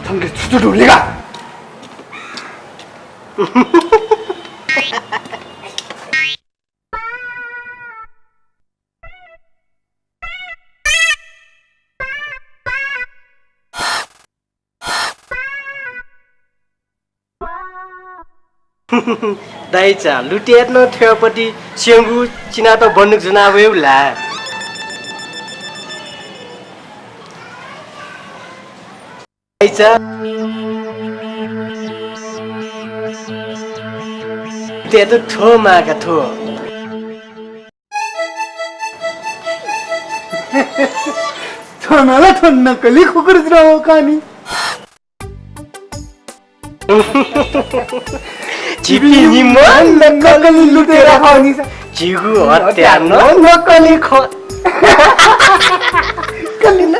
थंगे छुटू ढूंढेगा दाइचा लुटिएर न थेपटी सिंगु चिना त बन्नुक जना वेउला दाइचा ते त ठो माका ठो थोनाला थोन नकली खुकुरच राहो कानी चिपी निमन नकली लुटेरा खानी चिगु हत्या नकली ख कलिन